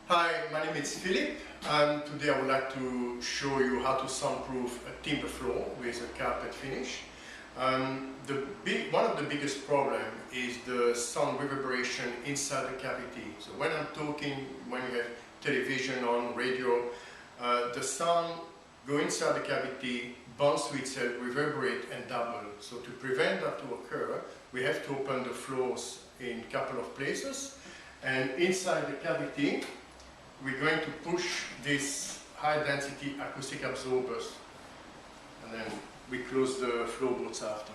Hi, my name is Philip. Today I would like to show you how to soundproof a timber floor with a carpet finish. One of the biggest problems is the sound reverberation inside the cavity. So when I'm talking, when you have television on, radio, the sound go inside the cavity, bounce to itself, reverberate and double. So to prevent that to occur, we have to open the floors in a couple of places. And inside the cavity, we're going to push these high density acoustic absorbers, and then we close the floorboards after.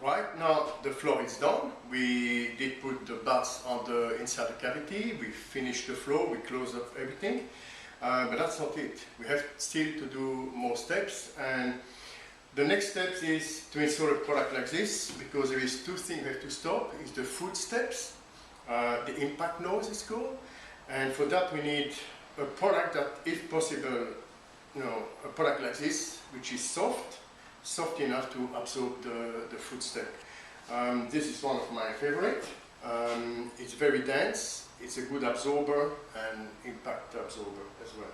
Right, now the floor is done. We did put the bars on the inside the cavity, we finished the floor, we closed up everything, but that's not it. We have still to do more steps, and the next step is to install a product like this, because there is two things we have to stop. Is the footsteps, the impact noise is called, and for that we need a product that, if possible, a product like this, which is soft enough to absorb the footstep. This is one of my favorite. It's very dense, it's a good absorber and impact absorber as well.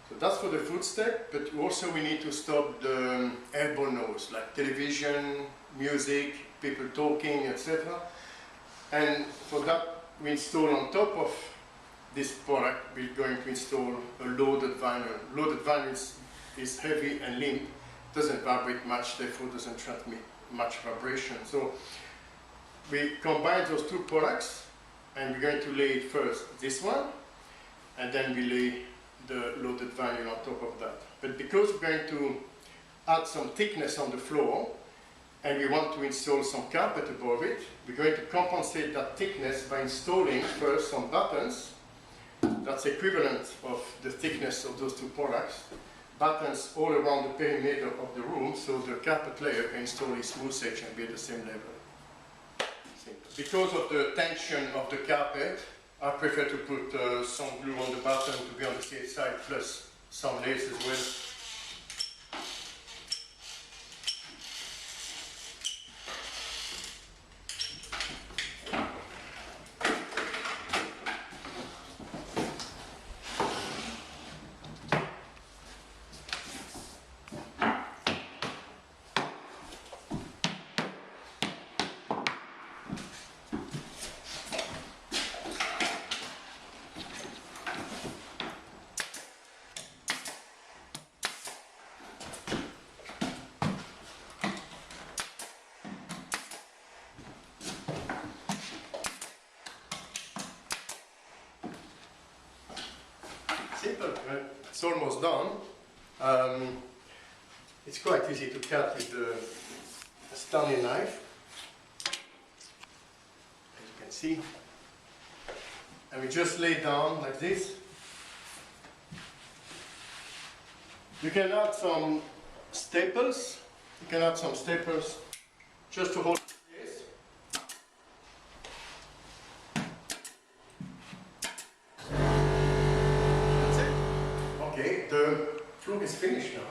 So that's for the footstep, but also we need to stop the airborne noise, like television, music, people talking, etc. And for that we install on top of this product, we're going to install a loaded vinyl. Loaded vinyl is heavy and limp, doesn't vibrate much, therefore doesn't transmit much vibration. So we combine those two products, and we're going to lay first this one, and then we lay the loaded vinyl on top of that. But because we're going to add some thickness on the floor, and we want to install some carpet above it, we're going to compensate that thickness by installing first some buttons. That's equivalent of the thickness of those two products. Buttons all around the perimeter of the room, so the carpet layer can install a smooth section and be at the same level. Because of the tension of the carpet, I prefer to put some glue on the button to be on the safe side, plus some lace as well. Simple, right? It's almost done. It's quite easy to cut with a Stanley knife, as you can see. And we just lay down like this. You can add some staples. Just to hold this. Okay, the floor is finished now.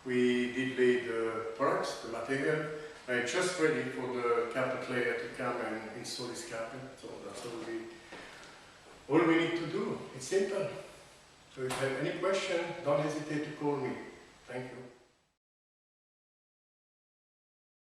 We did lay the products, the material, and it's just ready for the carpet layer to come and install this carpet. So that's all we need to do. It's simple. So if you have any question, don't hesitate to call me. Thank you.